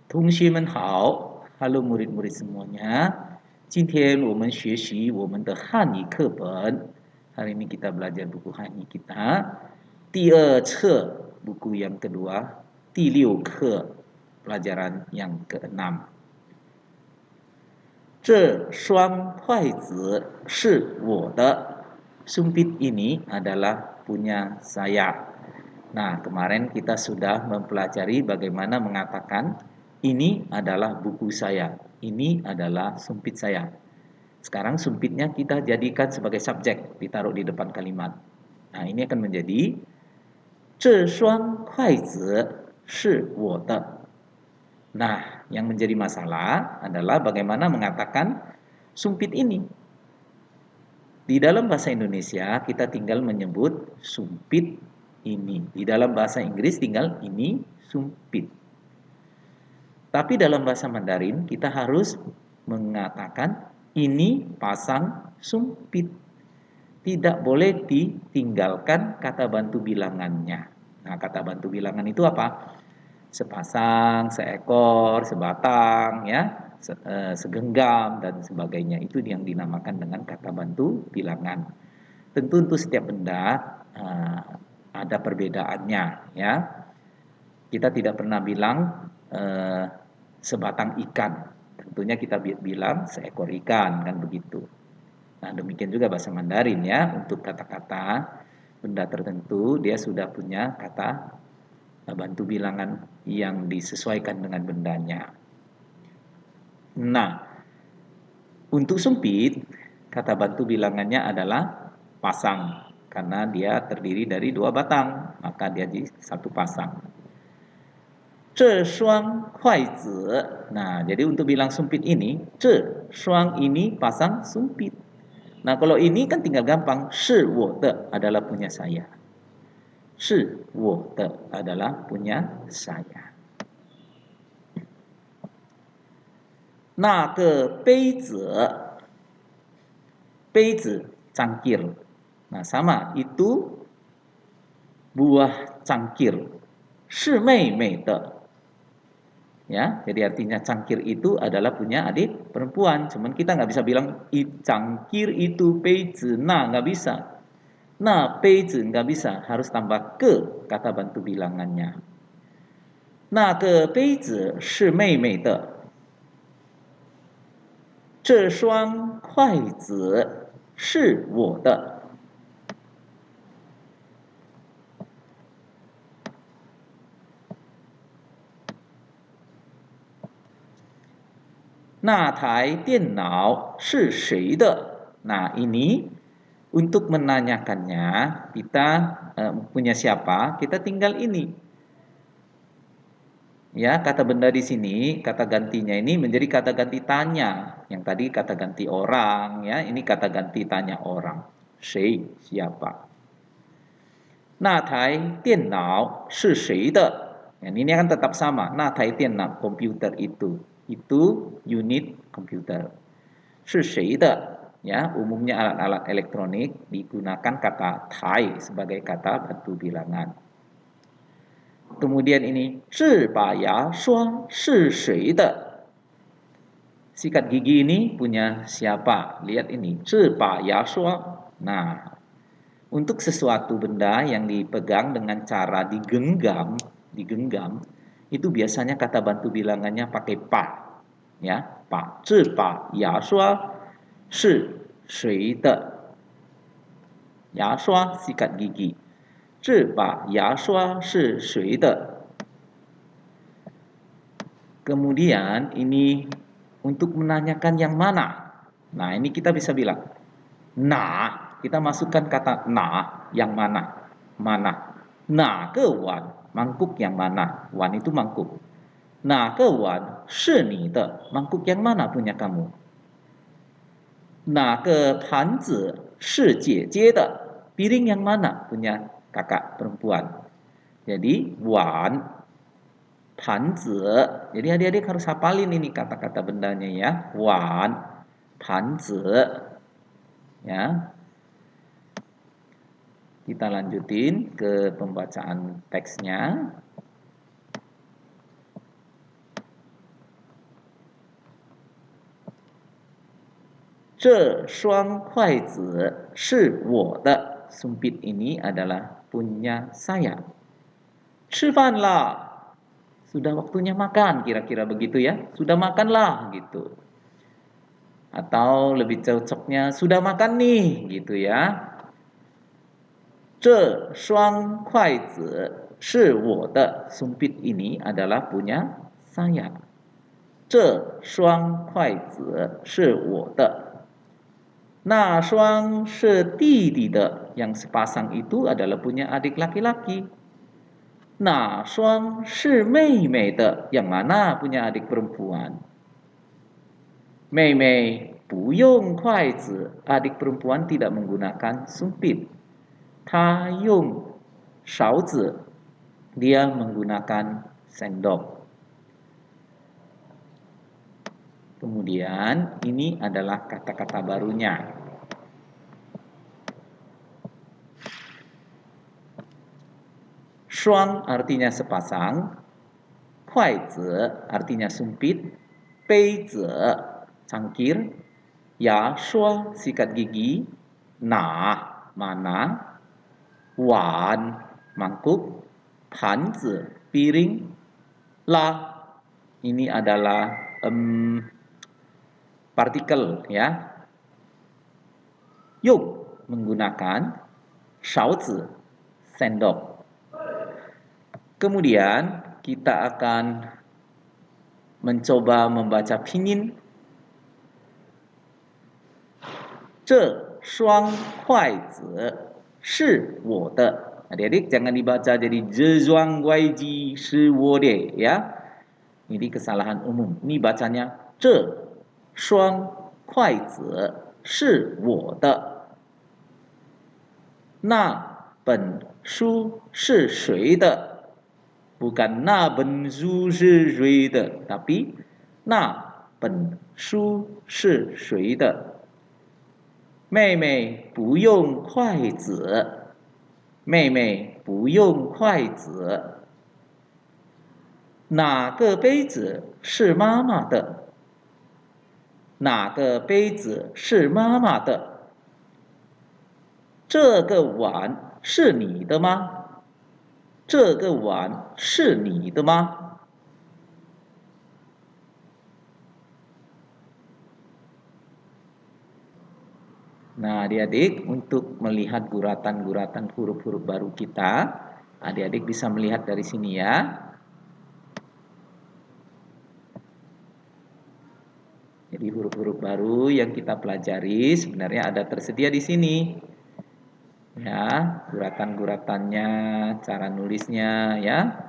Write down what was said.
同学们好，Hello murid-murid semuanya. 今天我们学习我们的汉语课本. Hari ini kita belajar buku Hanyu kita. 第二册 buku yang kedua. 第六课 pelajaran yang keenam. 这双筷子是我的. Sumpit ini adalah punya saya. Nah, kemarin kita sudah mempelajari bagaimana mengatakan ini adalah buku saya, ini adalah sumpit saya. Sekarang sumpitnya kita jadikan sebagai subjek, ditaruh di depan kalimat. Nah, ini akan menjadi 这双筷子是我的. Nah, yang menjadi masalah adalah bagaimana mengatakan sumpit ini. Di dalam bahasa Indonesia kita tinggal menyebut sumpit ini. Di dalam bahasa Inggris tinggal ini sumpit. Tapi dalam bahasa Mandarin kita harus mengatakan ini pasang sumpit. Tidak boleh ditinggalkan kata bantu bilangannya. Nah, kata bantu bilangan itu apa? Sepasang, seekor, sebatang, ya, segenggam dan sebagainya. Itu yang dinamakan dengan kata bantu bilangan. Tentu untuk setiap benda ada perbedaannya, ya. Kita tidak pernah bilang sebatang ikan. Tentunya kita bilang seekor ikan, kan begitu. Nah, demikian juga bahasa Mandarin, ya. Untuk kata-kata benda tertentu dia sudah punya kata bantu bilangan yang disesuaikan dengan bendanya. Nah, untuk sumpit kata bantu bilangannya adalah pasang karena dia terdiri dari dua batang, maka dia jadi satu pasang. 这双筷子. Nah, jadi untuk bilang sumpit ini, 这双 ini pasang sumpit. Nah, kalau ini kan tinggal gampang, 是我的 adalah punya saya. 是我的 adalah punya saya. 那个杯子 cangkir. Nah, sama itu buah cangkir. 是妹妹的. Ya, jadi artinya cangkir itu adalah punya adik perempuan. Cuman kita nggak bisa bilang cangkir itu peizi, nah nggak bisa. Nah, peizi nggak bisa, harus tambah ke kata bantu bilangannya. Nah, ke peizi 是妹妹的. 这双筷子是我的. Nah, 台电脑是谁的? Nah, ini untuk menanyakannya kita punya siapa, kita tinggal ini. Ya, kata benda di sini, kata gantinya ini menjadi kata ganti tanya. Yang tadi kata ganti orang, ya, ini kata ganti tanya orang. Shui, siapa? 那台电脑是谁的? Yang ini akan tetap sama. 那台电脑 komputer itu unit komputer. 是谁的? Ya, umumnya alat-alat elektronik digunakan kata tai sebagai kata bantu bilangan. Kemudian ini 智把牙刷是谁的? Sikat gigi ini punya siapa? Lihat ini, 智把牙刷. Nah, untuk sesuatu benda yang dipegang dengan cara digenggam, itu biasanya kata bantu bilangannya pakai pa. Ya, pa. 智把牙刷是谁的? 牙刷 sikat gigi. 智把牙刷是谁的? Kemudian ini untuk menanyakan yang mana. Nah, ini kita bisa bilang nah, kita masukkan kata nah, yang mana? Mana? Nah, ke wan, mangkuk yang mana? Wan itu mangkuk. Nah, ke wan, shi ni de, mangkuk yang mana punya kamu? Nah, ke panzi, shi jie jie de, piring yang mana punya kakak perempuan? Jadi, wan, panzi, jadi adik-adik harus hafalin ini kata-kata bendanya ya. Wan, panzi, ya. Kita lanjutin ke pembacaan teksnya. 这双筷子是我的. Sumpit ini adalah punya saya. 吃饭啦. Sudah waktunya makan, kira-kira begitu ya. Sudah makanlah gitu. Atau lebih cocoknya sudah makan nih gitu ya. 这双筷子是我的. Sumpit ini adalah punya saya. 这双筷子是我的. 那双是弟弟的. Yang sepasang itu adalah punya adik laki-laki. 那双是妹妹的. Yang mana punya adik perempuan? 妹妹不用筷子. Adik perempuan tidak menggunakan sumpit. 他用勺子. Dia menggunakan sendok. Kemudian ini adalah kata-kata barunya. Shuang artinya sepasang. Kuaizi artinya sumpit. Beizi cangkir. Ya shua sikat gigi. Nah mana. Wan mangkuk. Panzi piring. La ini adalah partikel ya. Yuk menggunakan shaozi sendok. Kemudian kita akan mencoba membaca pinyin. 这双筷子是我的. Adik-adik jangan dibaca jadi 这双筷子是我的 ya. Ini kesalahan umum. Ini bacanya 这双筷子是我的. 那本书是谁的? Bukan 那本书是谁的, tapi 那本书是谁的? 妹妹不用筷子. 妹妹不用筷子. 哪个杯子是妈妈的? 哪个杯子是妈妈的? 这个碗是你的吗? 这个碗是你的吗? Nah, adik-adik untuk melihat guratan-guratan huruf-huruf baru kita, adik-adik bisa melihat dari sini ya. Jadi huruf-huruf baru yang kita pelajari sebenarnya ada tersedia di sini. Ya, guratan-guratannya, cara nulisnya ya.